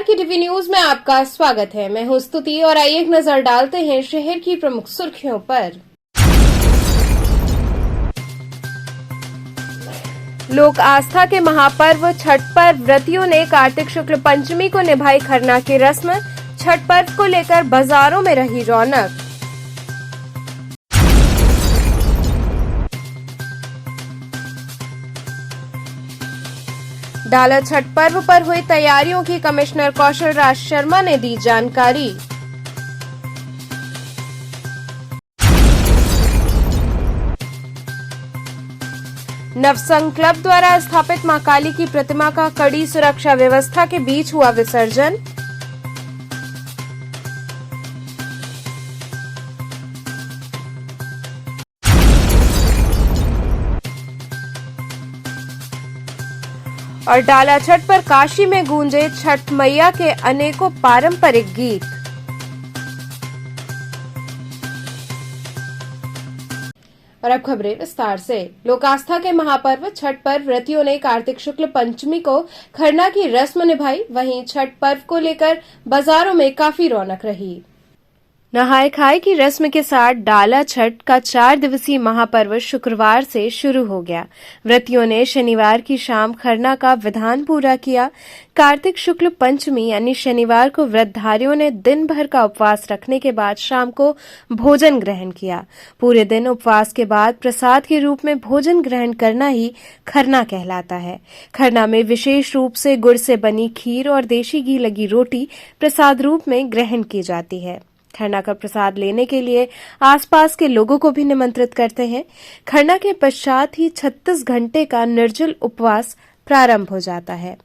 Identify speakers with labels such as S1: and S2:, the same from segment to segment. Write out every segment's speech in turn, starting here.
S1: की TV news में आपका स्वागत है। मैं हूं स्तुति और आइए एक नजर डालते हैं शहर की प्रमुख सुर्खियों पर। लोक आस्था के महापर्व छठ पर व्रतियों ने कार्तिक शुक्ल पंचमी को निभाई खरना की रस्म। छठ पर्व को लेकर बाजारों में रही रौनक। डाला छठ पर्व पर हुई तैयारियों की कमिश्नर कौशल राज शर्मा ने दी जानकारी। नवसंघ क्लब द्वारा स्थापित मां काली की प्रतिमा का कड़ी सुरक्षा व्यवस्था के बीच हुआ विसर्जन। और डाला छठ पर काशी में गूंजे छठ मैया के अनेकों पारंपरिक गीत। और अब खबरें विस्तार से। लोक आस्था के महापर्व छठ पर व्रतियों ने कार्तिक शुक्ल पंचमी को खरना की रस्म निभाई। वहीं छठ पर्व को लेकर बाजारों में काफी रौनक रही। नहाय खाए की रस्म के साथ डाला छठ का 4 दिवसीय महापर्व शुक्रवार से शुरू हो गया। व्रतियों ने शनिवार की शाम खरना का विधान पूरा किया। कार्तिक शुक्ल पंचमी यानी शनिवार को व्रतधारियों ने दिन भर का उपवास रखने के बाद शाम को भोजन ग्रहण किया। पूरे दिन उपवास के बाद प्रसाद के रूप में भोजन ग्रहण करना ही खरना कहलाता है। खरना में विशेष रूप से गुड़ से बनी खीर और देशी घी लगी रोटी प्रसाद रूप में ग्रहण की जाती है। खरना का प्रसाद लेने के लिए आसपास के लोगों को भी निमंत्रित करते हैं। खरना के पश्चात ही 36 घंटे का निर्जल उपवास प्रारंभ हो जाता है।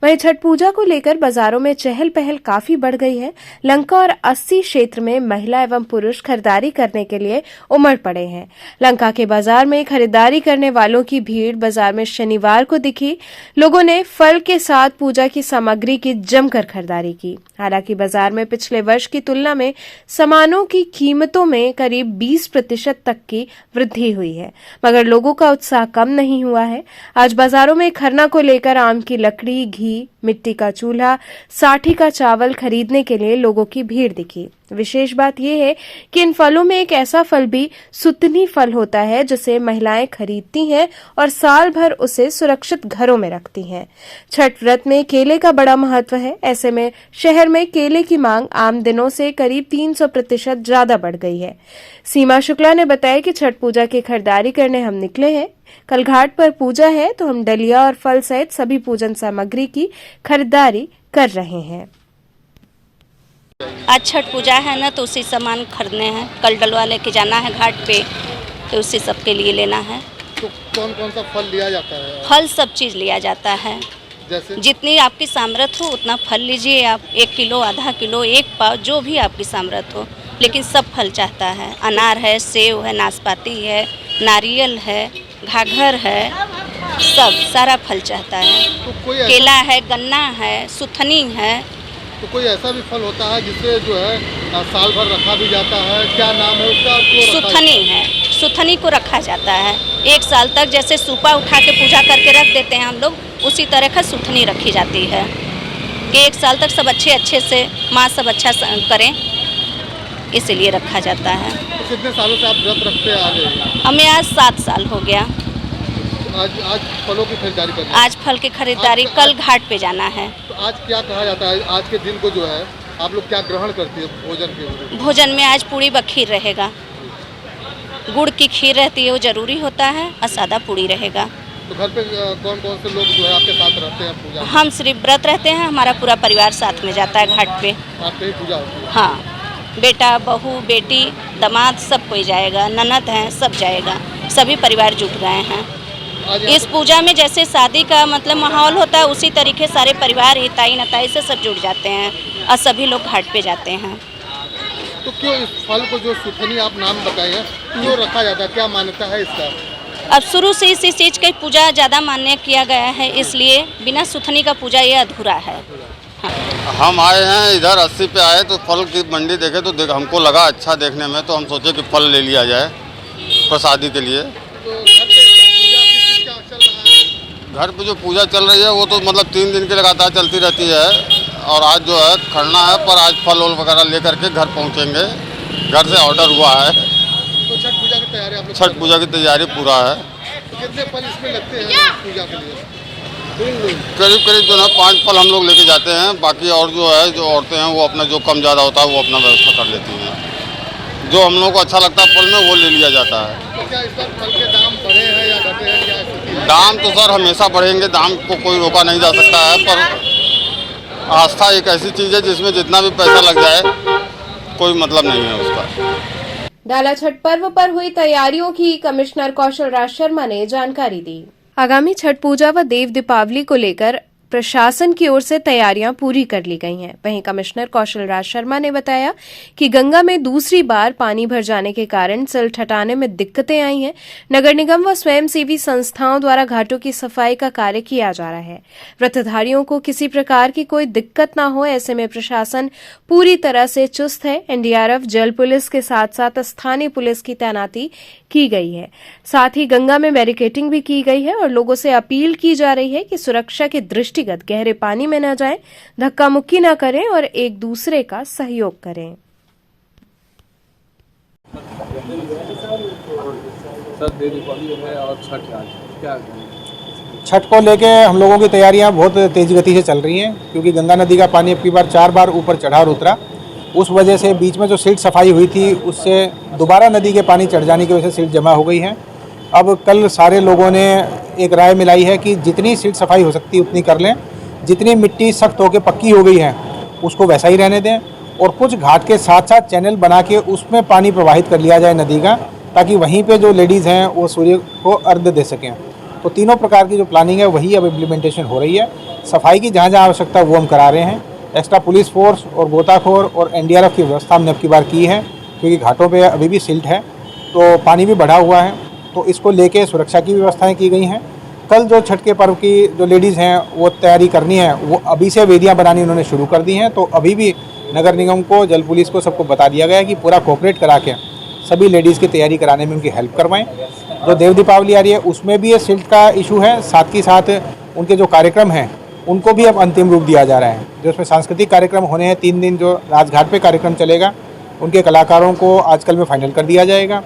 S1: वहीं छठ पूजा को लेकर बाजारों में चहल पहल काफी बढ़ गई है। लंका और 80 क्षेत्र में महिला एवं पुरुष खरीदारी करने के लिए उमड़ पड़े हैं। लंका के बाजार में खरीदारी करने वालों की भीड़ बाजार में शनिवार को दिखी। लोगों ने फल के साथ पूजा की सामग्री की जमकर खरीदारी की। हालांकि बाजार में पिछले वर्ष की तुलना में सामानों की कीमतों में करीब 20% तक की वृद्धि हुई है, मगर लोगों का उत्साह कम नहीं हुआ है। आज बाजारों में खरना को लेकर आम की लकड़ी, घी, मिट्टी का चूल्हा, साठी का चावल खरीदने के लिए लोगों की भीड़ दिखी। विशेष बात यह है कि इन फलों में एक ऐसा फल भी सुतनी फल होता है जिसे महिलाएं खरीदती हैं और साल भर उसे सुरक्षित घरों में रखती हैं। छठ व्रत में केले का बड़ा महत्व है। ऐसे में शहर में केले की मांग आम दिनों से करीब 300% ज्यादा बढ़ गई है। सीमा शुक्ला ने बताया कि छठ पूजा की खरीदारी करने हम निकले हैं। कल घाट पर पूजा है तो हम डलिया और फल सहित सभी पूजन सामग्री की खरीदारी कर रहे हैं।
S2: आज छठ पूजा है ना, तो उसी सामान खरीदने हैं। कल डलवा लेके जाना है घाट पे, तो उसी सब के लिए लेना है।
S3: तो कौन कौन सा फल लिया जाता है?
S2: फल सब चीज़ लिया जाता है।
S3: जैसे
S2: जितनी आपकी सामर्थ्य हो उतना फल लीजिए आप। 1 किलो, आधा किलो, 1 पाव, जो भी आपकी सामर्थ्य हो, लेकिन सब फल चाहता है। अनार है, सेब है, नाशपाती है, नारियल है, घाघर है, सब सारा फल चाहता है।
S3: तो
S2: केला है, गन्ना है, सुथनी है।
S3: तो कोई ऐसा भी फल होता है जिससे जो है साल भर रखा भी जाता है? क्या नाम है उसका?
S2: सुथनी है, सुथनी को रखा जाता है 1 साल तक। जैसे सूपा उठा के पूजा करके रख देते हैं हम लोग, उसी तरह का सुथनी रखी जाती है कि 1 साल तक सब अच्छे से माँ सब अच्छा करें, इसीलिए रखा जाता है।
S3: तो कितने सालों से आप व्रत रखते आ रहे हैं?
S2: हमें आज 7 साल हो गया।
S3: आज फलों की खरीदारी करनी है।
S2: आज फल की खरीदारी, कल घाट पे जाना है।
S3: तो आज क्या कहा जाता है? आज के दिन को जो है आप लोग क्या ग्रहण करती है भोजन के?
S2: भोजन में आज पूड़ी व खीर रहेगा। गुड़ की खीर रहती है, वो जरूरी होता है, और सादा पूड़ी रहेगा।
S3: तो घर पे कौन कौन से लोग जो है आपके साथ रहते हैं पूजा?
S2: हम सिर्फ व्रत रहते हैं, हमारा पूरा परिवार साथ में जाता है घाट पे।
S3: घाट पे ही पूजा होती है?
S2: हाँ, बेटा, बहू, बेटी, दामाद सब कोई जाएगा, ननद हैं, सब जाएगा। सभी परिवार जुट गए हैं इस पूजा में। जैसे शादी का मतलब माहौल होता है, उसी तरीके सारे परिवार ही ताई नताई से सब जुट जाते हैं और सभी लोग घाट पे जाते हैं।
S3: तो क्यों इस फल को जो सुथनी आप नाम बताए हैं क्यों रखा जाता है? क्या मान्यता है इसका?
S2: अब शुरू से इसी चीज़ की पूजा ज़्यादा मान्य किया गया है, इसलिए बिना सुथनी का पूजा ये अधूरा है।
S4: हम आए हैं इधर 80 पे आए तो फल की मंडी देखे तो हमको लगा अच्छा देखने में, तो हम सोचे कि फल ले लिया जाए प्रसादी के लिए।
S3: तो घर पे पूजा किस चीज़ का चल रहा है?
S4: घर पे जो पूजा चल रही है वो तो मतलब 3 दिन की लगातार चलती रहती है। और आज जो है खरना है, पर आज फल वल वगैरह लेकर के घर पहुंचेंगे। घर से ऑर्डर हुआ है।
S3: तो छठ पूजा की तैयारी आप लोग
S4: छठ पूजा की तैयारी पूरा है।
S3: तो कितने फल इसमें लगते हैं पूजा के लिए?
S4: करीब करीब जो है 5 फल हम लोग लेके जाते हैं। बाकी और जो है जो औरतें हैं वो अपना जो कम ज़्यादा होता है वो अपना व्यवस्था कर लेती हैं। जो हम लोग को अच्छा लगता है फल में वो ले लिया जाता है।
S3: तो क्या इस बार फल के दाम बढ़े हैं या घटे हैं, क्या स्थिति है?
S4: दाम तो सर हमेशा बढ़ेंगे, दाम को कोई रोका नहीं जा सकता है, पर आस्था एक ऐसी चीज़ है जिसमें जितना भी पैसा लग जाए कोई मतलब नहीं है उसका।
S1: डाला छठ पर्व पर हुई तैयारियों की कमिश्नर कौशल राज शर्मा ने जानकारी दी। आगामी छठ पूजा व देव दीपावली को लेकर प्रशासन की ओर से तैयारियां पूरी कर ली गई हैं। वहीं कमिश्नर कौशल राज शर्मा ने बताया कि गंगा में दूसरी बार पानी भर जाने के कारण सिल्ट हटाने में दिक्कतें आई हैं। नगर निगम व स्वयंसेवी संस्थाओं द्वारा घाटों की सफाई का कार्य किया जा रहा है। व्रतधारियों को किसी प्रकार की कोई दिक्कत न हो, ऐसे में प्रशासन पूरी तरह से चुस्त है। एनडीआरएफ, जल पुलिस के साथ साथ स्थानीय पुलिस की तैनाती की गई है। साथ ही गंगा में बैरिकेडिंग भी की गई है और लोगों से अपील की जा रही है कि सुरक्षा के दृष्टिगत गहरे पानी में न जाएं, धक्का मुक्की न करें और एक दूसरे का सहयोग करें।
S5: छठ को लेके हम लोगों की तैयारियां बहुत तेज गति से चल रही हैं, क्योंकि गंगा नदी का पानी अब की बार 4 बार ऊपर चढ़ा और उतरा। उस वजह से बीच में जो सिल्ट सफाई हुई थी उससे दोबारा नदी के पानी चढ़ जाने की वजह से सिल्ट जमा हो गई है। अब कल सारे लोगों ने एक राय मिलाई है कि जितनी सिल्ट सफाई हो सकती है उतनी कर लें, जितनी मिट्टी सख्त होकर पक्की हो गई है उसको वैसा ही रहने दें, और कुछ घाट के साथ साथ चैनल बना के उसमें पानी प्रवाहित कर लिया जाए नदी का, ताकि वहीं पे जो लेडीज़ हैं वो सूर्य को अर्घ्य दे सकें। तो तीनों प्रकार की जो प्लानिंग है वही अब इम्प्लीमेंटेशन हो रही है। सफाई की जहाँ जहाँ आवश्यकता वो हम करा रहे हैं। एक्स्ट्रा पुलिस फोर्स और गोताखोर और एनडीआरएफ की व्यवस्था हमने अब की बार की है, क्योंकि घाटों पे अभी भी सिल्ट है तो पानी भी बढ़ा हुआ है, तो इसको लेके सुरक्षा की व्यवस्थाएं की गई हैं। कल जो छठ के पर्व की जो लेडीज़ हैं वो तैयारी करनी है, वो अभी से वेदियाँ बनानी उन्होंने शुरू कर दी हैं। तो अभी भी नगर निगम को, जल पुलिस को, सबको बता दिया गया है कि पूरा कोऑपरेट करा के सभी लेडीज़ की तैयारी कराने में उनकी हेल्प करवाएं। जो देव दीपावली आ रही है उसमें भी ये सिल्ट का इशू है, साथ ही साथ उनके जो कार्यक्रम हैं उनको भी अब अंतिम रूप दिया जा रहा है। जो उसमें सांस्कृतिक कार्यक्रम होने हैं 3 दिन, जो राजघाट पे कार्यक्रम चलेगा उनके कलाकारों को आजकल में फाइनल कर दिया जाएगा।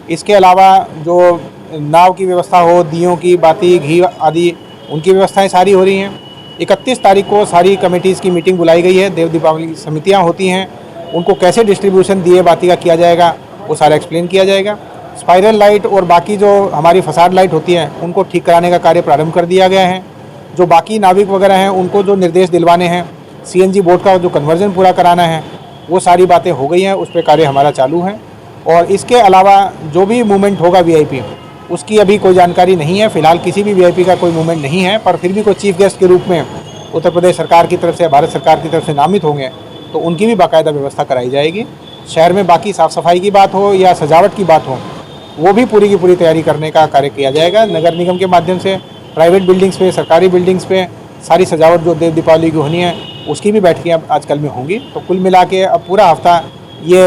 S5: इसके अलावा जो नाव की व्यवस्था हो, दियों की बाती, घी आदि, उनकी व्यवस्थाएं सारी हो रही हैं। 31 तारीख को सारी कमेटीज़ की मीटिंग बुलाई गई है। देव दीपावली समितियाँ होती हैं, उनको कैसे डिस्ट्रीब्यूशन दिए बाती का किया जाएगा वो सारा एक्सप्लेन किया जाएगा। स्पाइरल लाइट और बाकी जो हमारी फसाड लाइट होती हैं उनको ठीक कराने का कार्य प्रारंभ कर दिया गया है। जो बाकी नाविक वगैरह हैं उनको जो निर्देश दिलवाने हैं, सीएनजी बोट का जो कन्वर्जन पूरा कराना है, वो सारी बातें हो गई हैं, उस पर कार्य हमारा चालू है। और इसके अलावा जो भी मूवमेंट होगा वीआईपी, उसकी अभी कोई जानकारी नहीं है। फिलहाल किसी भी वीआईपी का कोई मूवमेंट नहीं है, पर फिर भी कोई चीफ गेस्ट के रूप में उत्तर प्रदेश सरकार की तरफ से, भारत सरकार की तरफ से नामित होंगे तो उनकी भी बाकायदा व्यवस्था कराई जाएगी। शहर में बाकी साफ़ सफाई की बात हो या सजावट की बात हो, वो भी पूरी की पूरी तैयारी करने का कार्य किया जाएगा। नगर निगम के माध्यम से प्राइवेट बिल्डिंग्स पे, सरकारी बिल्डिंग्स पे सारी सजावट जो देव दीपावली की होनी है उसकी भी बैठकें आजकल में होंगी। तो कुल मिला के अब पूरा हफ्ता ये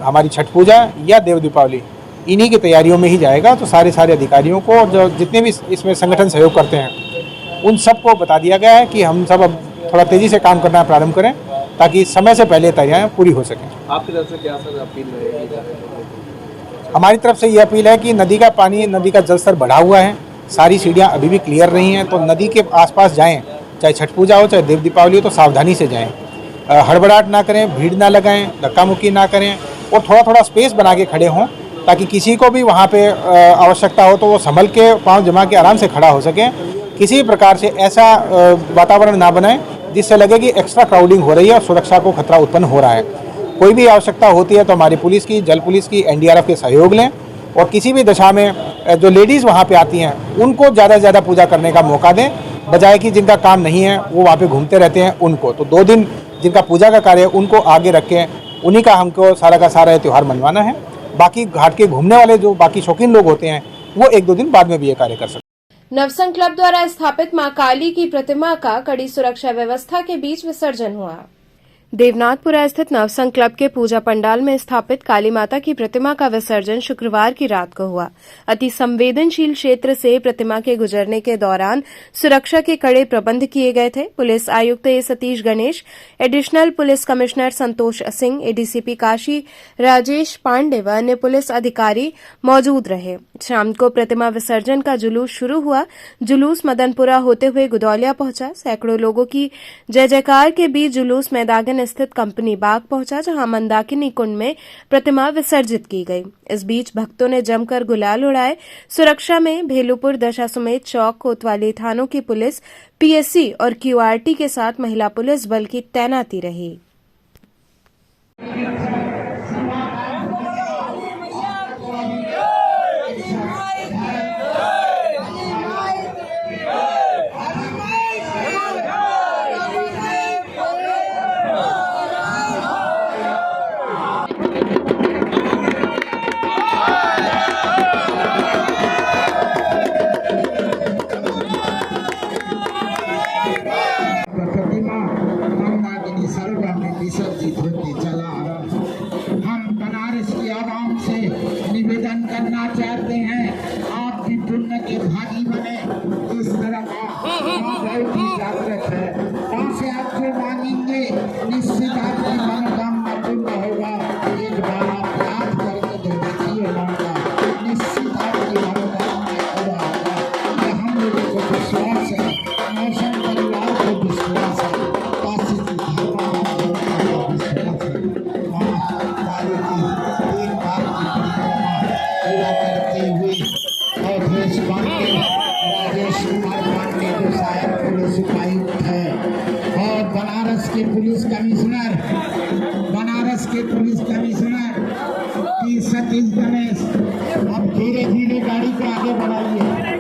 S5: हमारी छठ पूजा या देव दीपावली इन्हीं की तैयारियों में ही जाएगा। तो सारे अधिकारियों को, जो जितने भी इसमें संगठन सहयोग करते हैं, उन सबको बता दिया गया है कि हम सब अब थोड़ा तेज़ी से काम करना प्रारंभ करें ताकि समय से पहले तैयारियाँ पूरी हो सकें।
S6: आपकी तरफ से क्या सर अपील रहेगी?
S5: हमारी तरफ से ये अपील है कि नदी का पानी, नदी का जल स्तर बढ़ा हुआ है, सारी सीढ़ियाँ अभी भी क्लियर नहीं हैं, तो नदी के आसपास जाएं, चाहे छठ पूजा हो चाहे देव दीपावली हो, तो सावधानी से जाएं, हड़बड़ाहट ना करें, भीड़ ना लगाएं, धक्का मुक्की ना करें और थोड़ा थोड़ा स्पेस बना के खड़े हों ताकि किसी को भी वहाँ पे आवश्यकता हो तो वो संभल के पाँव जमा के आराम से खड़ा हो सके। किसी प्रकार से ऐसा वातावरण ना बनाएं जिससे लगे कि एक्स्ट्रा क्राउडिंग हो रही है और सुरक्षा को खतरा उत्पन्न हो रहा है। कोई भी आवश्यकता होती है तो हमारी पुलिस की, जल पुलिस की, एनडीआरएफ के सहयोग लें और किसी भी दशा में जो लेडीज़ वहाँ पे आती हैं उनको ज़्यादा से ज़्यादा पूजा करने का मौका दें, बजाय कि जिनका काम नहीं है वो वहाँ पे घूमते रहते हैं उनको। तो 2 दिन जिनका पूजा का कार्य है उनको आगे रख के उन्हीं का हमको सारा का सारा त्यौहार मनवाना है। बाकी घाट के घूमने वाले जो बाकी शौकीन लोग होते हैं वो 1-2 दिन बाद में भी ये कार्य कर सकते हैं।
S1: नवसंघ क्लब द्वारा स्थापित मां काली की प्रतिमा का कड़ी सुरक्षा व्यवस्था के बीच विसर्जन हुआ। देवनाथपुरा स्थित नवसंघ क्लब के पूजा पंडाल में स्थापित काली माता की प्रतिमा का विसर्जन शुक्रवार की रात को हुआ। अति संवेदनशील क्षेत्र से प्रतिमा के गुजरने के दौरान सुरक्षा के कड़े प्रबंध किए गए थे। पुलिस आयुक्त A Satish Ganesh, additional police commissioner Santosh Singh, ADCP Kashi Rajesh Pande व अन्य पुलिस अधिकारी मौजूद रहे। शाम को प्रतिमा विसर्जन का जुलूस शुरू हुआ। जुलूस मदनपुरा होते हुए गुदौलिया पहुंचा। सैकड़ों लोगों की जय जयकार के बीच जुलूस मैदान स्थित कंपनी बाग पहुंचा, जहां मंदाकिनी कुंड में प्रतिमा विसर्जित की गई। इस बीच भक्तों ने जमकर गुलाल उड़ाए। सुरक्षा में भेलूपुर, दशा समेत चौक, कोतवाली थानों की पुलिस, पीएससी और क्यूआरटी के साथ महिला पुलिस बल की तैनाती रही।
S7: विसर्जित होते चला हम बनारस की आवाम से निवेदन करना चाहते हैं, आप भी पुण्य के भागी बने। इस तरह बहुत ही जागृत है, वहाँ से आप जो मांगेंगे निश्चित आपकी मनोकामना पूर्ण होगा। एक बार आप याद करके जो देखिए मांगा, निश्चित आपकी मनोकामना पूरा होगा। ये हम लोगों को विश्वास है, मौसम परिवार को विश्वास है, काशी की धर्मा पूरा करते हुए अवधेश पांडे, राजेश कुमार पांडे जो सहायक पुलिस उपायुक्त है, और बनारस के पुलिस कमिश्नर की सतीश गणेश, अब धीरे धीरे गाड़ी को आगे बढ़ाइए।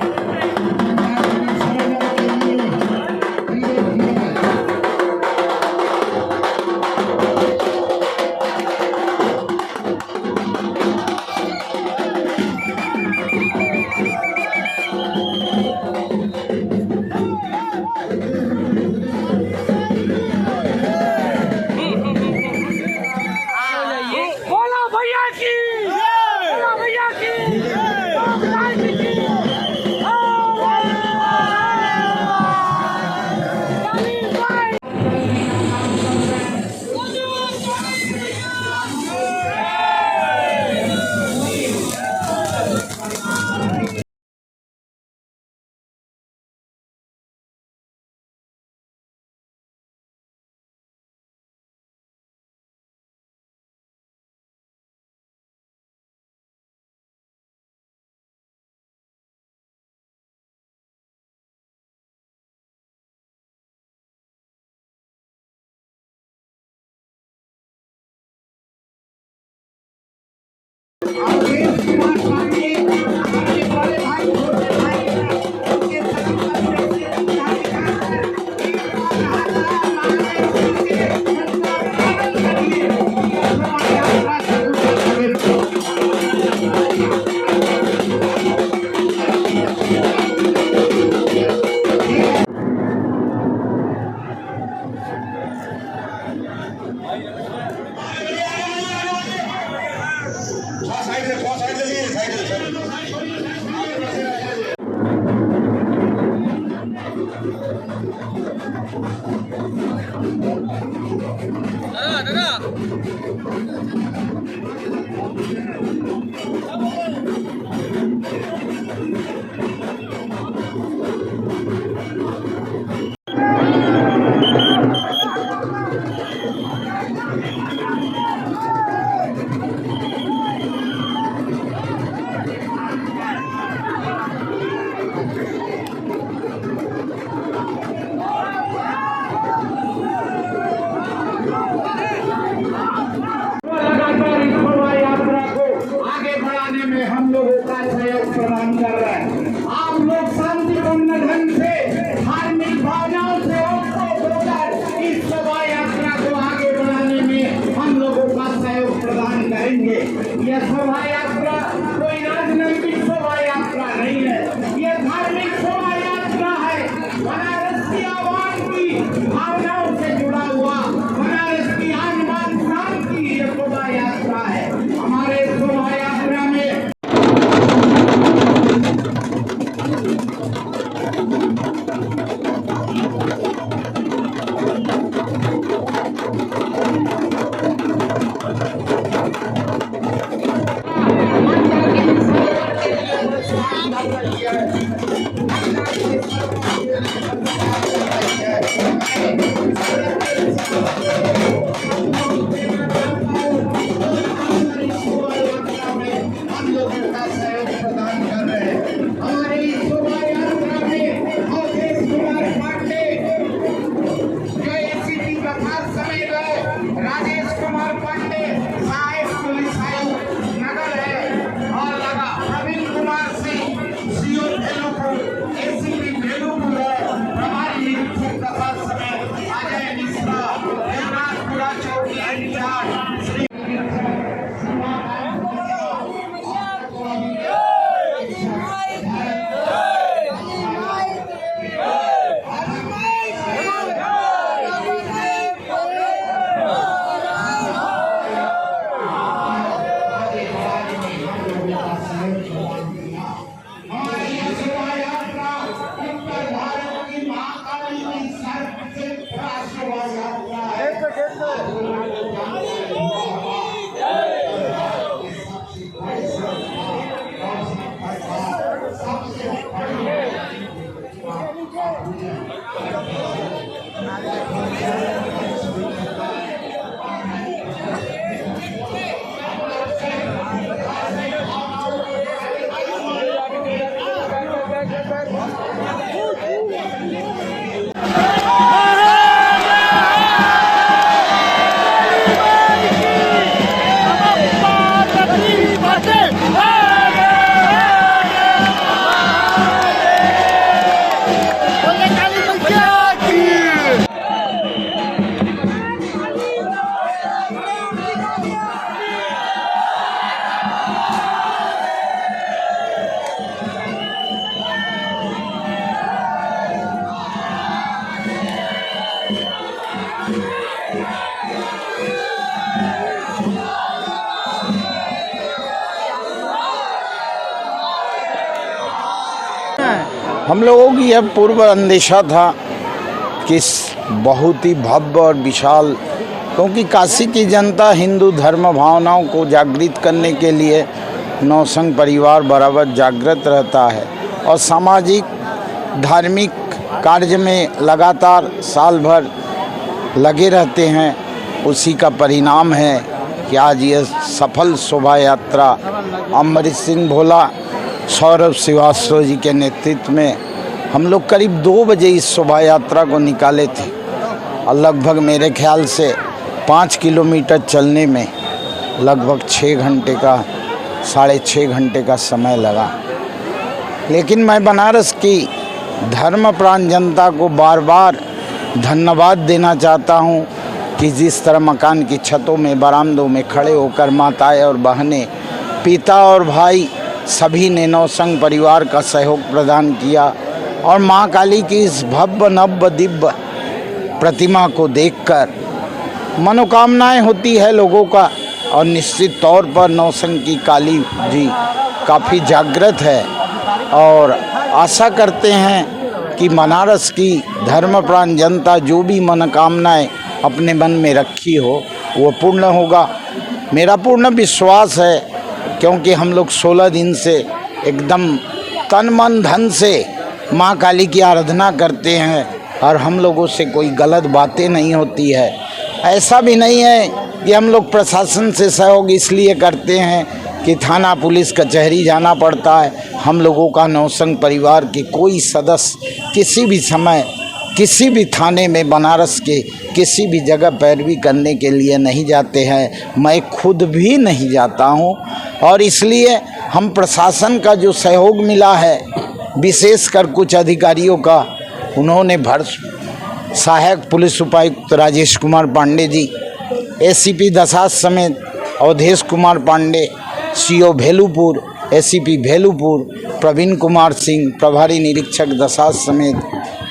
S8: ये शोभा यात्रा कोई राजनैतिक शोभा यात्रा नहीं है, ये धार्मिक शोभा यात्रा है। बनारस की आवाम की भावनाओं से जुड़ा हुआ, बनारस की
S9: हम लोगों की यह पूर्व अंदेशा था कि बहुत ही भव्य और विशाल, क्योंकि काशी की जनता हिंदू धर्म भावनाओं को जागृत करने के लिए नौसंग परिवार बराबर जागृत रहता है और सामाजिक धार्मिक कार्य में लगातार साल भर लगे रहते हैं। उसी का परिणाम है कि आज यह सफल शोभा यात्रा अमृत सिंह भोला, सौरभ श्रीवास्तव जी के नेतृत्व में हम लोग करीब 2 बजे इस शोभा यात्रा को निकाले थे और लगभग मेरे ख्याल से 5 किलोमीटर चलने में लगभग 6 घंटे का 6.5 घंटे का समय लगा। लेकिन मैं बनारस की धर्मप्राण जनता को बार बार धन्यवाद देना चाहता हूँ कि जिस तरह मकान की छतों में बरामदों में खड़े होकर माताएं और बहनें, पिता और भाई सभी ने नौसंग परिवार का सहयोग प्रदान किया और माँ काली की इस भव्य नव्य दिव्य प्रतिमा को देखकर मनोकामनाएं होती है लोगों का। और निश्चित तौर पर नौसंग की काली जी काफ़ी जागृत है और आशा करते हैं कि बनारस की धर्मप्राण जनता जो भी मनोकामनाएं अपने मन में रखी हो वो पूर्ण होगा। मेरा पूर्ण विश्वास है, क्योंकि हम लोग 16 दिन से एकदम तन मन धन से माँ काली की आराधना करते हैं और हम लोगों से कोई गलत बातें नहीं होती है। ऐसा भी नहीं है कि हम लोग प्रशासन से सहयोग इसलिए करते हैं कि थाना पुलिस कचहरी जाना पड़ता है। हम लोगों का नौसंग परिवार के कोई सदस्य किसी भी समय किसी भी थाने में बनारस के किसी भी जगह पैरवी करने के लिए नहीं जाते हैं। मैं खुद भी नहीं जाता हूं और इसलिए हम प्रशासन का जो सहयोग मिला है, विशेषकर कुछ अधिकारियों का, उन्होंने सहायक पुलिस उपायुक्त राजेश कुमार पांडे जी, एसीपी दसास समेत अवधेश कुमार पांडे, सीओ भेलूपुर, एसीपी भेलूपुर, प्रवीण कुमार सिंह, प्रभारी निरीक्षक दसास समेत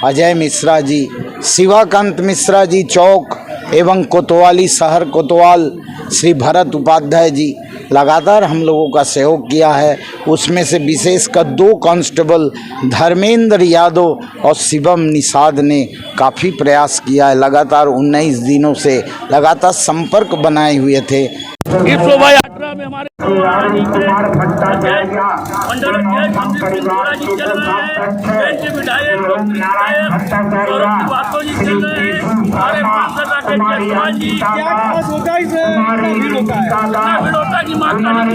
S9: अजय मिश्रा जी, शिवाकांत मिश्रा जी चौक एवं कोतवाली शहर कोतवाल श्री भरत उपाध्याय जी लगातार हम लोगों का सहयोग किया है। उसमें से विशेषकर 2 कांस्टेबल धर्मेंद्र यादव और शिवम निषाद ने काफ़ी प्रयास किया है। लगातार 19 दिनों से लगातार संपर्क बनाए हुए थे।
S10: इस शोभा यात्रा में हमारे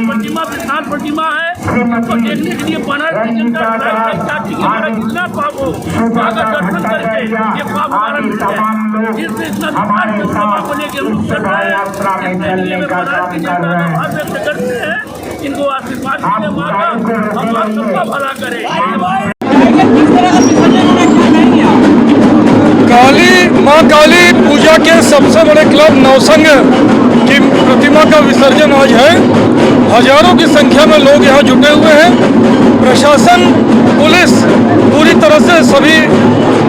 S10: प्रतिमा विशाल प्रतिमा है, उसको देखने के लिए बनारस की जनता जितना पाप हो अगर दर्शन करके ये पाप हमारा मिट जाए। इसलिए इतना को लेकर हम लोग चल रहे हैं। इसके लिए मैं बनारस की जनता का आभार व्यक्त करते हैं। इनको आशीर्वाद देने माता हम आप सबका भला करें।
S11: माँ काली पूजा के सबसे बड़े क्लब नौसंग की प्रतिमा का विसर्जन आज है। हजारों की संख्या में लोग यहाँ जुटे हुए हैं। प्रशासन पुलिस पूरी तरह से सभी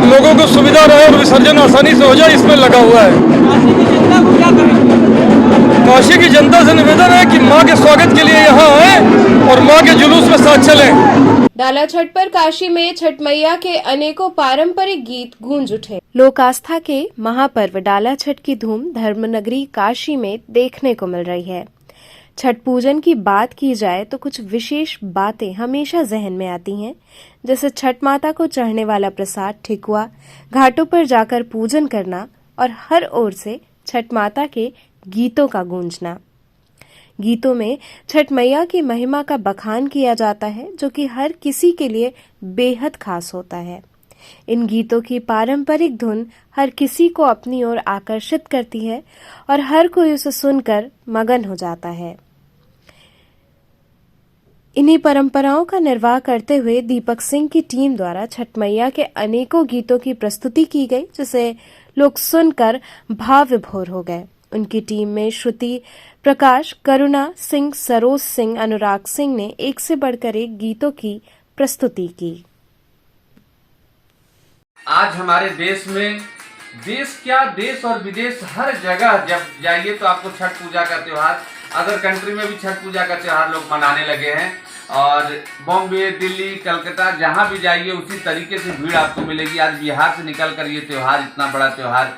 S11: लोगों को सुविधा रहे और विसर्जन आसानी से हो जाए, इसमें लगा हुआ है। काशी की जनता से निवेदन है कि माँ के स्वागत के लिए यहाँ आए और माँ के जुलूस में साथ चलें।
S1: डाला छठ पर काशी में छठ मैया के अनेकों पारंपरिक गीत गूंज उठे। लोक आस्था के महापर्व डाला छठ की धूम धर्मनगरी काशी में देखने को मिल रही है। छठ पूजन की बात की जाए तो कुछ विशेष बातें हमेशा जहन में आती हैं, जैसे छठ माता को चढ़ने वाला प्रसाद ठेकुआ, घाटों पर जाकर पूजन करना और हर ओर से छठ माता के गीतों का गूंजना। गीतों में छठ मैया की महिमा का बखान किया जाता है, जो कि हर किसी के लिए बेहद खास होता है। इन गीतों की पारंपरिक धुन हर किसी को अपनी ओर आकर्षित करती है और हर कोई उसे सुनकर मगन हो जाता है। इन्हीं परंपराओं का निर्वाह करते हुए दीपक सिंह की टीम द्वारा छठ मैया के अनेकों गीतों की प्रस्तुति की गई, जिसे लोग सुनकर भाव विभोर हो गए। उनकी टीम में श्रुति, प्रकाश, करुणा सिंह, सरोज सिंह, अनुराग सिंह ने एक से बढ़कर एक गीतों की प्रस्तुति की।
S6: आज हमारे देश में, देश क्या देश और विदेश हर जगह जब जाइए तो आपको छठ पूजा का त्योहार, अदर कंट्री में भी छठ पूजा का त्योहार लोग मनाने लगे हैं। और बॉम्बे, दिल्ली, कलकत्ता जहां भी जाइए उसी तरीके से भीड़ आपको मिलेगी। आज बिहार से निकल कर ये त्यौहार, इतना बड़ा त्यौहार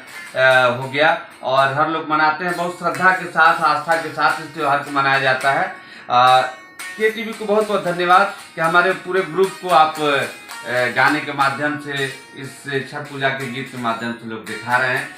S6: हो गया और हर लोग मनाते हैं। बहुत श्रद्धा के साथ, आस्था के साथ इस त्यौहार को मनाया जाता है। KTV को बहुत बहुत धन्यवाद कि हमारे पूरे ग्रुप को आप गाने के माध्यम से, इस छठ पूजा के गीत के माध्यम से लोग दिखा रहे हैं।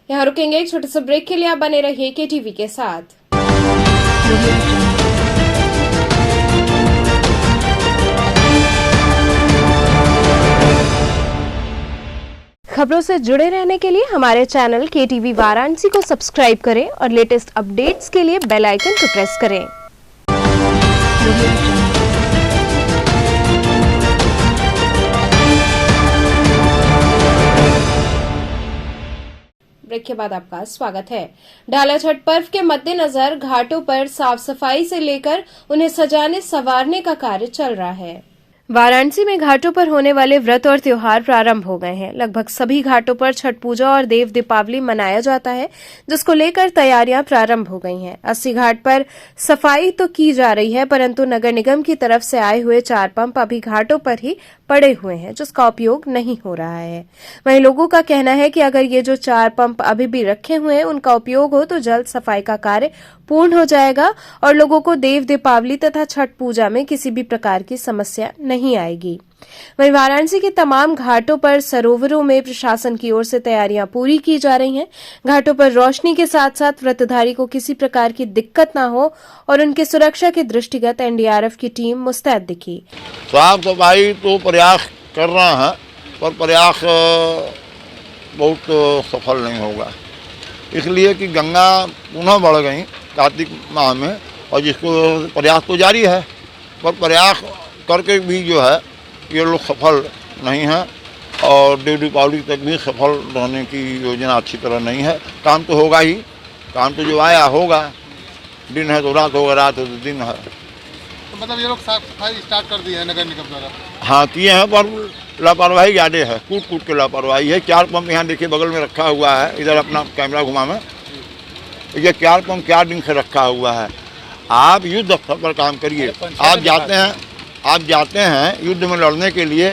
S1: यहाँ रुकेंगे एक छोटे से ब्रेक के लिए। आप बने रहिए KTV के साथ। खबरों से जुड़े रहने के लिए हमारे चैनल KTV वाराणसी को सब्सक्राइब करें और लेटेस्ट अपडेट्स के लिए बेल आइकन को प्रेस करें। ब्रेक के बाद आपका स्वागत है। डाला छठ पर्व के मद्देनजर घाटों पर साफ सफाई से लेकर उन्हें सजाने संवारने का कार्य चल रहा है। वाराणसी में घाटों पर होने वाले व्रत और त्योहार प्रारंभ हो गए हैं। लगभग सभी घाटों पर छठ पूजा और देव दीपावली मनाया जाता है, जिसको लेकर तैयारियां प्रारंभ हो गई हैं। 80 घाट पर सफाई तो की जा रही है, परंतु नगर निगम की तरफ से आए हुए 4 पंप अभी घाटों पर ही पड़े हुए हैं, जिसका उपयोग नहीं हो रहा है। वहीं लोगों का कहना है कि अगर ये जो 4 पंप अभी भी रखे हुए हैं उनका उपयोग हो तो जल्द सफाई का कार्य पूर्ण हो जाएगा और लोगों को देव दीपावली तथा छठ पूजा में किसी भी प्रकार की समस्या नहीं आएगी। वहीं वाराणसी के तमाम घाटों पर सरोवरों में प्रशासन की ओर से तैयारियां पूरी की जा रही हैं। घाटों पर रोशनी के साथ साथ व्रतधारी को किसी प्रकार की दिक्कत न हो और उनकी सुरक्षा के दृष्टिगत NDRF की टीम मुस्तैद दिखी।
S9: साफ सफाई तो प्रयास कर रहा है, पर प्रयास बहुत सफल नहीं होगा, इसलिए कि गंगा पुनः बढ़ गई कार्तिक माह में, और जिसको प्रयास तो जारी है, पर प्रयास करके भी जो है ये लोग सफल नहीं हैं और देव दीपावली तक भी सफल रहने की योजना अच्छी तरह नहीं है। काम तो होगा ही, काम तो जो आया होगा, दिन है तो रात होगा, रात है तो दिन है।
S3: तो मतलब ये लोग साफ सफाई स्टार्ट कर दी है नगर निगम द्वारा?
S9: हाँ किए हैं, पर लापरवाही ज़्यादा है, कूट कूट के लापरवाही है। 4 पंप यहाँ देखिए बगल में रखा हुआ है, इधर अपना कैमरा घुमा में, ये 4 पंप 4 दिन से रखा हुआ है। आप युद्ध स्तर पर काम करिए। आप जाते हैं युद्ध में लड़ने के लिए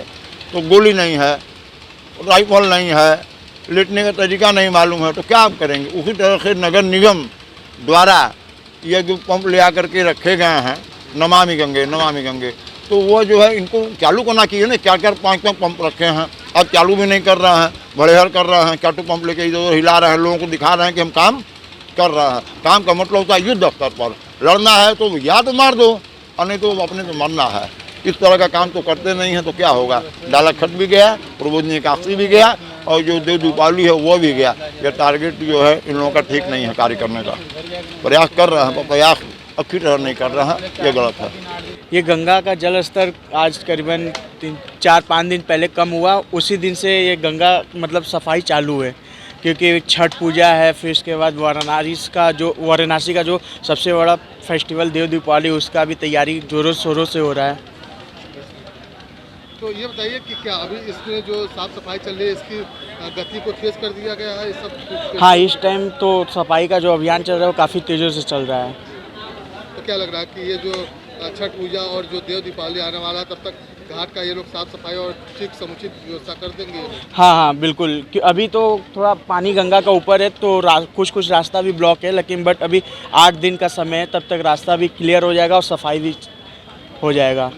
S9: तो गोली नहीं है, राइफल नहीं है, लेटने का तरीका नहीं मालूम है, तो क्या आप करेंगे? उसी तरह से नगर निगम द्वारा ये जो पंप ले आकर के रखे गए हैं नमामि गंगे, तो वो जो है इनको चालू करना चाहिए ना। 4-4 5-5 पंप रखे हैं, अब चालू भी नहीं कर रहे हैं, भड़ेहर कर रहे हैं, 4 पंप लेके इधर उधर हिला रहे हैं, लोगों को दिखा रहे हैं कि हम काम कर रहे हैं। काम का मतलब होता है युद्ध स्तर पर लड़ना है तो या तो मार दो और नहीं तो अपने तो मरना है। इस तरह का काम तो करते नहीं है तो क्या होगा? डाला खट भी गया, प्रबोधनी एकादशी भी गया और जो देव दीपावली है वो भी गया। ये टारगेट जो है इन लोगों का ठीक नहीं है कार्य करने का। प्रयास कर रहे हैं, प्रयास अच्छी तरह नहीं कर रहे हैं, ये गलत है।
S12: ये गंगा का जल स्तर आज करीबन 4-5 दिन पहले कम हुआ, उसी दिन से ये गंगा मतलब सफाई चालू है, क्योंकि छठ पूजा है। फिर इसके बाद वाराणसी का जो सबसे बड़ा फेस्टिवल देव दीपावली, उसका भी तैयारी जोरों शोरों से हो रहा है।
S3: तो ये बताइए कि क्या अभी इसमें जो साफ सफाई चल रही है इसकी गति को तेज कर दिया गया है? इस सब
S12: हाँ, इस टाइम तो सफाई का जो अभियान चल रहा है वो काफ़ी तेज़ी से चल रहा है।
S3: तो क्या लग रहा है कि ये जो छठ पूजा और जो देव दीपावली आने वाला है तब तक घाट का ये लोग साफ सफाई और ठीक समुचित व्यवस्था कर देंगे?
S12: हाँ, बिल्कुल। कि अभी तो थोड़ा पानी गंगा का ऊपर है तो कुछ रास्ता भी ब्लॉक है, लेकिन बट अभी 8 दिन का समय है, तब तक रास्ता भी क्लियर हो जाएगा और सफाई भी हो जाएगा।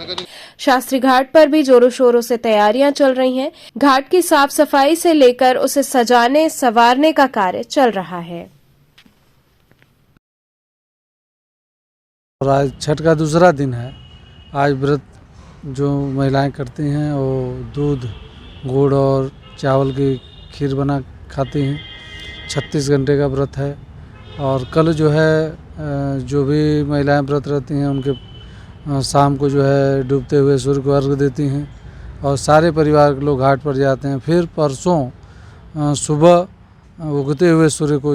S1: शास्त्री घाट पर भी जोरों शोरों से तैयारियां चल रही हैं। घाट की साफ सफाई से लेकर उसे सजाने संवारने का कार्य चल रहा है।
S13: और आज छठ का दूसरा दिन है। आज व्रत जो महिलाएं करती हैं वो दूध, गुड़ और चावल की खीर बना खाती हैं। 36 घंटे का व्रत है। और कल जो है जो भी महिलाएं व्रत रहती हैं उनके शाम को जो है डूबते हुए सूर्य को अर्घ देती हैं और सारे परिवार के लोग घाट पर जाते हैं। फिर परसों सुबह उगते हुए सूर्य को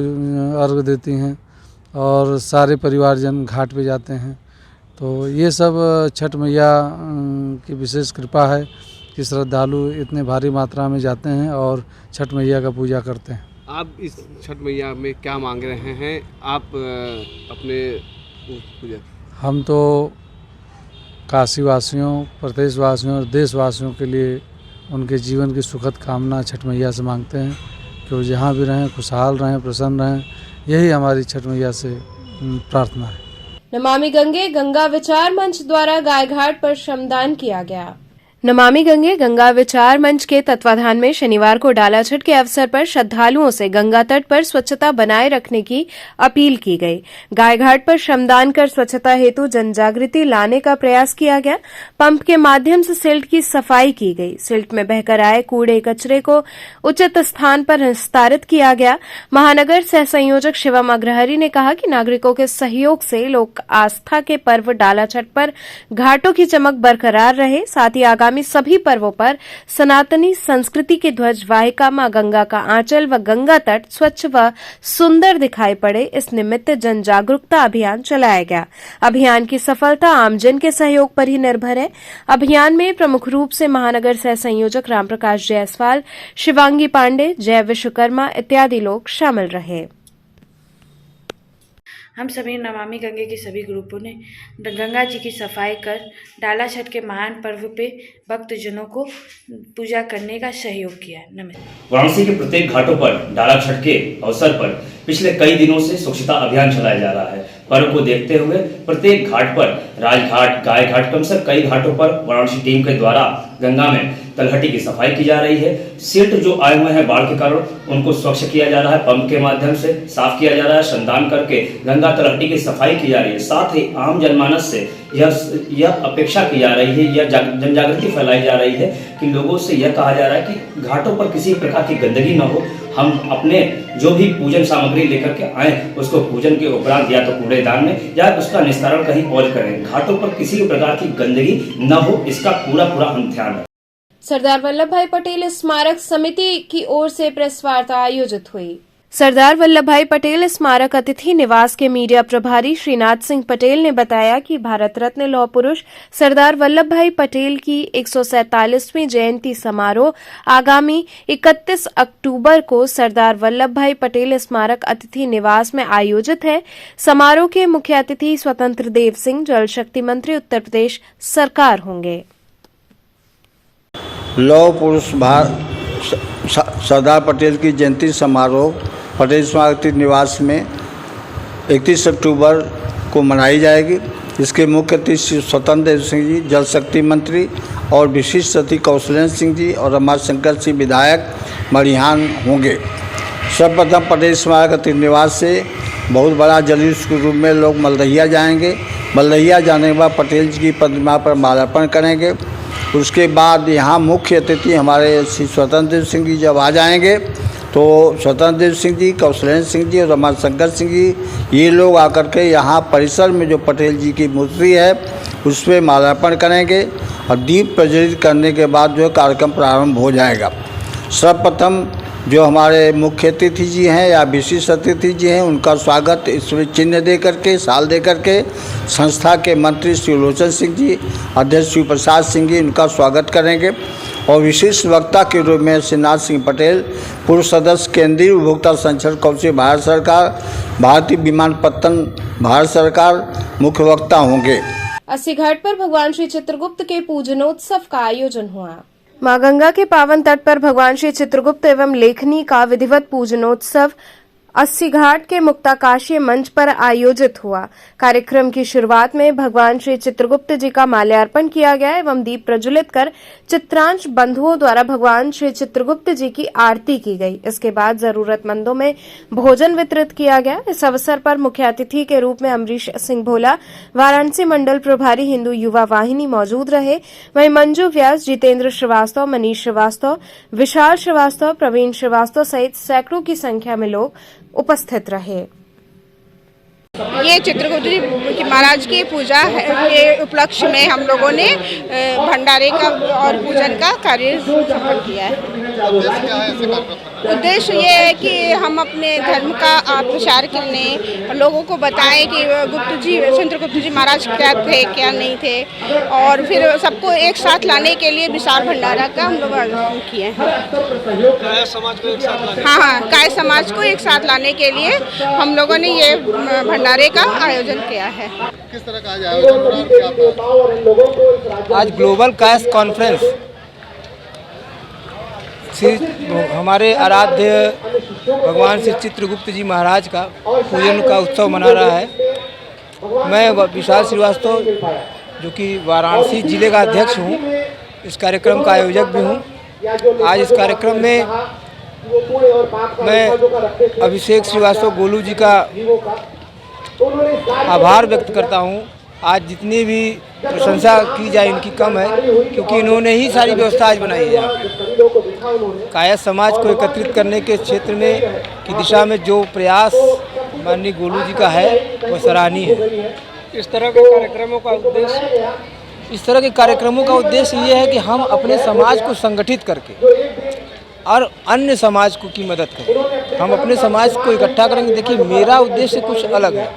S13: अर्घ देती हैं और सारे परिवारजन घाट पे जाते हैं। तो ये सब छठ मैया की विशेष कृपा है कि श्रद्धालु इतने भारी मात्रा में जाते हैं और छठ मैया का पूजा करते हैं।
S14: आप इस छठ मैया में क्या मांग रहे हैं? आप अपने पूजा? हम
S13: तो काशी वासियों, प्रदेश वासियों और देशवासियों के लिए उनके जीवन की सुखद कामना छठ मैया से मांगते हैं कि वो जहाँ भी रहें खुशहाल रहें, प्रसन्न रहें। यही हमारी छठ मैया से प्रार्थना है।
S1: नमामि गंगे गंगा विचार मंच द्वारा गाय घाट पर श्रमदान किया गया। नमामि गंगे गंगा विचार मंच के तत्वाधान में शनिवार को डाला छठ के अवसर पर श्रद्धालुओं से गंगा तट पर स्वच्छता बनाए रखने की अपील की गई। गाय घाट पर श्रमदान कर स्वच्छता हेतु जनजागृति लाने का प्रयास किया गया। पंप के माध्यम से सिल्ट की सफाई की गई। सिल्ट में बहकर आए कूड़े कचरे को उचित स्थान पर निस्तारित किया गया। महानगर सह संयोजक शिवम अग्रहरी ने कहा कि नागरिकों के सहयोग से लोक आस्था के पर्व डाला छठ पर घाटों की चमक बरकरार रहे। साथ ही आगामी सभी पर्वों पर सनातनी संस्कृति की ध्वज वाहिका मां गंगा का आंचल व गंगा तट स्वच्छ व सुंदर दिखाई पड़े, इस निमित्त जन जागरूकता अभियान चलाया गया। अभियान की सफलता आमजन के सहयोग पर ही निर्भर है। अभियान में प्रमुख रूप से महानगर सह संयोजक रामप्रकाश जायसवाल, शिवांगी पांडे, जय विश्वकर्मा इत्यादि लोग शामिल रहे।
S15: हम सभी नमामि गंगे के सभी ग्रुपों ने गंगा जी की सफाई कर डाला छठ के महान पर्व पे भक्तजनों को पूजा करने का सहयोग किया। नमस्कार।
S16: वाराणसी के प्रत्येक घाटों पर डाला छठ के अवसर पर पिछले कई दिनों से स्वच्छता अभियान चलाया जा रहा है। पर्व को देखते हुए प्रत्येक घाट पर राजघाट, गाय घाट, क्रमशः कई घाटों पर वाराणसी टीम के द्वारा गंगा में तलहटी की सफाई की जा रही है। सिल्ट जो आए हुए हैं बाढ़ के कारण उनको स्वच्छ किया जा रहा है, पंप के माध्यम से साफ किया जा रहा है, श्रमदान करके गंगा तलहटी की सफाई की जा रही है। साथ ही आम जनमानस से यह अपेक्षा की जा रही है, यह जन जागृति फैलाई जा रही है कि लोगों से यह कहा जा रहा है कि घाटों पर किसी प्रकार की गंदगी न हो। हम अपने जो भी पूजन सामग्री लेकर के आए उसको पूजन के उपरांत या तो कूड़ेदान में या उसका निस्तारण कहीं और करें। घाटों पर किसी भी प्रकार की गंदगी न हो, इसका पूरा हम ध्यान रखें।
S1: सरदार वल्लभ भाई पटेल स्मारक समिति की ओर से प्रेस वार्ता आयोजित हुई। सरदार वल्लभ भाई पटेल स्मारक अतिथि निवास के मीडिया प्रभारी श्रीनाथ सिंह पटेल ने बताया कि भारत रत्न लौह पुरुष सरदार वल्लभ भाई पटेल की 147वीं जयंती समारोह आगामी 31 अक्टूबर को सरदार वल्लभ भाई पटेल स्मारक अतिथि निवास में आयोजित है। समारोह के मुख्य अतिथि स्वतंत्र देव सिंह, जल शक्ति मंत्री उत्तर प्रदेश सरकार होंगे।
S9: लौह पुरुष सरदार पटेल की जयंती समारोह पटेल स्मारक निवास में 31 अक्टूबर को मनाई जाएगी। इसके मुख्य अतिथि स्वतंत्र देव सिंह जी, जल शक्ति मंत्री, और विशिष्ट अतिथि कौशलेंद्र सिंह जी और रमाशंकर सिंह विधायक मरिहान होंगे। सर्वप्रथम पटेल स्मारक अतिथि निवास से बहुत बड़ा जुलूस के रूप में लोग मलदहिया जाएंगे। मलदहिया जाने के बाद पटेल जी की प्रतिमा पर माल्यार्पण करेंगे। उसके बाद यहाँ मुख्य अतिथि हमारे श्री स्वतंत्र देव सिंह जी जब आ जाएंगे तो स्वतंत्र देव सिंह जी, कौशलेंद्र सिंह जी और रमाशंकर सिंह जी ये लोग आकर के यहाँ परिसर में जो पटेल जी की मूर्ति है उस पर माल्यार्पण करेंगे और दीप प्रज्वलित करने के बाद जो कार्यक्रम प्रारंभ हो जाएगा। सर्वप्रथम जो हमारे मुख्य अतिथि जी हैं या विशिष्ट अतिथि जी हैं उनका स्वागत इसमें चिन्ह दे करके, शाल दे करके संस्था के मंत्री श्री लोचन सिंह जी, अध्यक्ष शिव प्रसाद सिंह जी उनका स्वागत करेंगे। और विशिष्ट वक्ता के रूप में श्रीनाथ सिंह पटेल, पूर्व सदस्य केंद्रीय उपभोक्ता संरक्षण कौंसिल भारत सरकार, भारतीय विमानपत्तन भारत सरकार मुख्य वक्ता होंगे।
S1: अस्सी घाट पर भगवान श्री चित्रगुप्त के पूजनोत्सव का आयोजन हुआ। मां गंगा के पावन तट पर भगवान श्री चित्रगुप्त एवं लेखनी का विधिवत पूजनोत्सव अस्सी घाट के मुक्ताकाशीय मंच पर आयोजित हुआ। कार्यक्रम की शुरुआत में भगवान श्री चित्रगुप्त जी का माल्यार्पण किया गया एवं दीप प्रज्वलित कर चित्रांश बंधुओं द्वारा भगवान श्री चित्रगुप्त जी की आरती की गई। इसके बाद जरूरतमंदों में भोजन वितरित किया गया। इस अवसर पर मुख्य अतिथि के रूप में अमरीश सिंह भोला, वाराणसी मंडल प्रभारी हिंदू युवा वाहिनी मौजूद रहे। वहीं मंजू व्यास, जितेंद्र श्रीवास्तव, मनीष श्रीवास्तव, विशाल श्रीवास्तव, प्रवीण श्रीवास्तव सहित सैकड़ों की संख्या में लोग उपस्थित रहे।
S17: ये चित्रगुप्त जी महाराज की पूजा के उपलक्ष्य में हम लोगों ने भंडारे का और पूजन का कार्य संपन्न किया है। उद्देश्य ये है कि हम अपने धर्म का प्रचार करने, लोगों को बताएं कि चित्रगुप्त जी महाराज क्या थे क्या नहीं थे, और फिर सबको एक साथ लाने के लिए विशाल भंडारा का हम लोग आयोजन किए हैं। काय समाज को एक साथ लाने, हाँ, काय समाज को एक साथ लाने के लिए हम लोगों ने ये भंडारे का आयोजन किया है।
S3: किस तरह का आयोजन?
S18: आज ग्लोबल कायस कॉन्फ्रेंस हमारे आराध्य भगवान श्री चित्रगुप्त जी महाराज का पूजन का उत्सव मना रहा है। मैं विशाल श्रीवास्तव जो कि वाराणसी जिले का अध्यक्ष हूँ, इस कार्यक्रम का आयोजक भी हूँ। आज इस कार्यक्रम में मैं अभिषेक श्रीवास्तव गोलू जी का आभार व्यक्त करता हूँ। आज जितनी भी प्रशंसा की जाए इनकी कम है, क्योंकि इन्होंने ही सारी व्यवस्था आज बनाई है। काया समाज को एकत्रित करने के क्षेत्र में की दिशा में जो प्रयास माननीय गोलू जी का है वो सराहनीय है।
S11: इस तरह के कार्यक्रमों का उद्देश्य
S18: ये है कि हम अपने समाज को संगठित करके और अन्य समाज की मदद करें। हम अपने समाज को इकट्ठा करेंगे। देखिए, मेरा उद्देश्य कुछ अलग है,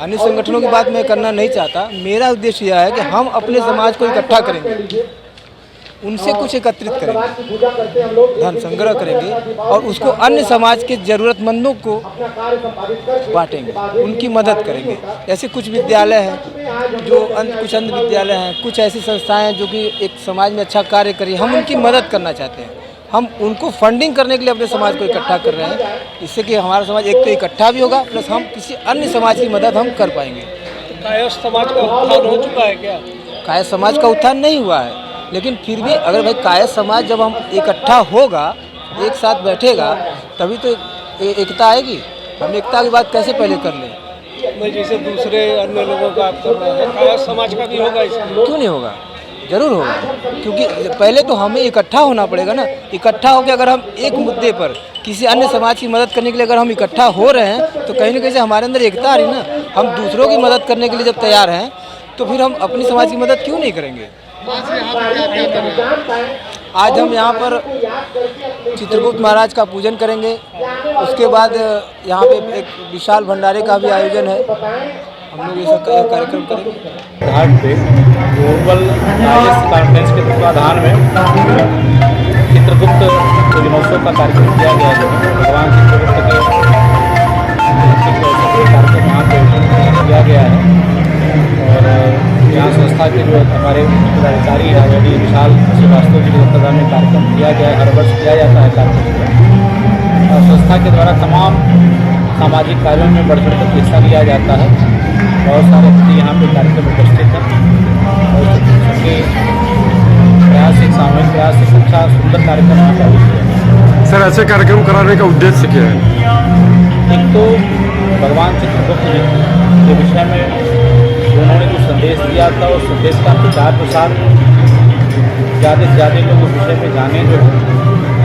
S18: अन्य संगठनों की बात मैं करना नहीं चाहता। मेरा उद्देश्य यह है कि हम अपने समाज को इकट्ठा करेंगे, उनसे कुछ एकत्रित करेंगे, धन संग्रह करेंगे और उसको अन्य समाज के ज़रूरतमंदों को बांटेंगे, उनकी मदद करेंगे। ऐसे कुछ विद्यालय हैं जो कुछ अंध विद्यालय हैं, कुछ ऐसी संस्थाएं हैं जो कि एक समाज में अच्छा कार्य कर रही है, हम उनकी मदद करना चाहते हैं। हम उनको फंडिंग करने के लिए अपने समाज को इकट्ठा कर रहे हैं, इससे कि हमारा समाज एक तो इकट्ठा भी होगा, प्लस हम किसी अन्य समाज की मदद हम कर पाएंगे।
S11: काया समाज का उत्थान हो चुका है क्या?
S18: काया समाज का उत्थान नहीं हुआ है, लेकिन फिर भी अगर भाई काया समाज जब हम इकट्ठा होगा, एक साथ बैठेगा, तभी तो एकता आएगी। हम एकता की बात कैसे पहले कर लें?
S11: जैसे दूसरे अन्य लोगों का आप कर रहे हैं, काया समाज का भी होगा इसमें?
S18: क्यों नहीं होगा, जरूर होगा, क्योंकि पहले तो हमें इकट्ठा होना पड़ेगा ना। इकट्ठा होकर अगर हम एक मुद्दे पर किसी अन्य समाज की मदद करने के लिए अगर हम इकट्ठा हो रहे हैं तो कहीं ना कहीं से हमारे अंदर एकता आ रही ना। हम दूसरों की मदद करने के लिए जब तैयार हैं तो फिर हम अपनी समाज की मदद क्यों नहीं करेंगे? आज हम यहाँ पर चित्रगुप्त महाराज का पूजन करेंगे। उसके बाद यहाँ पे एक विशाल भंडारे का भी आयोजन है। हम लोग ये सब कार्यक्रम करेंगे।
S5: घाट पे ग्लोबल आईएएस कॉन्फ्रेंस के तत्वाधान में चित्रगुप्त पूजनोत्सव का कार्यक्रम किया गया है। भगवान चित्रगुप्त के कार्यक्रम यहाँ पे किया गया है और यहाँ संस्था के जो हमारे पदाधिकारी आदरणीय विशाल श्रीवास्तव जी के तत्वाधान में कार्यक्रम किया गया है। हर वर्ष किया जाता है कार्यक्रम और संस्था के द्वारा तमाम सामाजिक कार्यों में बढ़ चढ़ कर हिस्सा लिया जाता है। बहुत सारे व्यक्ति यहाँ पे कार्यक्रम उपस्थित हैं और सबके प्रयास से सामूहिक प्रयास से अच्छा सुंदर कार्यक्रम यहाँ पर किया है।
S11: सर, ऐसे कार्यक्रम कराने का उद्देश्य क्या है?
S5: एक तो भगवान चित्रगुप्त जी के विषय में उन्होंने जो संदेश दिया था उस संदेश का प्रचार प्रसार ज़्यादा से ज़्यादा लोग उस विषय में जाने जो है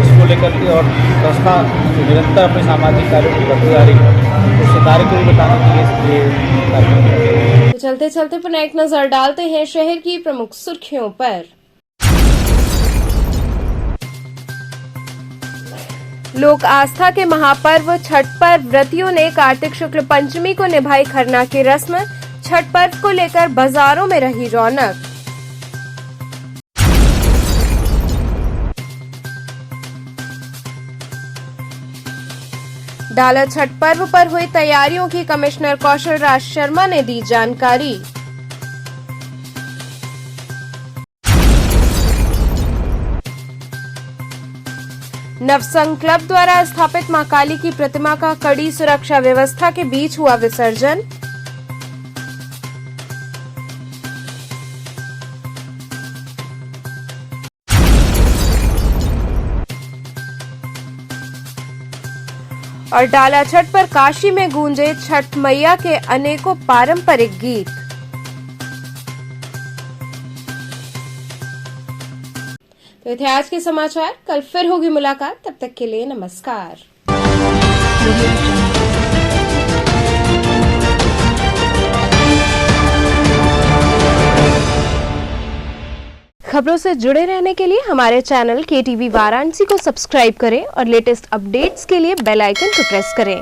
S5: इसको लेकर के और संस्था निरंतर अपने सामाजिक कार्यों को करती आ रही है उस कार्य को भी बताने के लिए कार्यक्रम।
S1: चलते चलते पर एक नजर डालते हैं शहर की प्रमुख सुर्खियों पर। लोक आस्था के महापर्व छठ पर व्रतियों ने कार्तिक शुक्ल पंचमी को निभाई खरना की रस्म। छठ पर्व को लेकर बाजारों में रही रौनक। डाला छठ पर्व पर हुई तैयारियों की कमिश्नर कौशल राज शर्मा ने दी जानकारी। नवसंग क्लब द्वारा स्थापित मां काली की प्रतिमा का कड़ी सुरक्षा व्यवस्था के बीच हुआ विसर्जन। और डाला छठ पर काशी में गूंजे छठ मैया के अनेकों पारंपरिक गीत। तो थे आज के समाचार। कल फिर होगी मुलाकात, तब तक के लिए नमस्कार। खबरों से जुड़े रहने के लिए हमारे चैनल KTV वाराणसी को सब्सक्राइब करें और लेटेस्ट अपडेट्स के लिए बेल आइकन को प्रेस करें।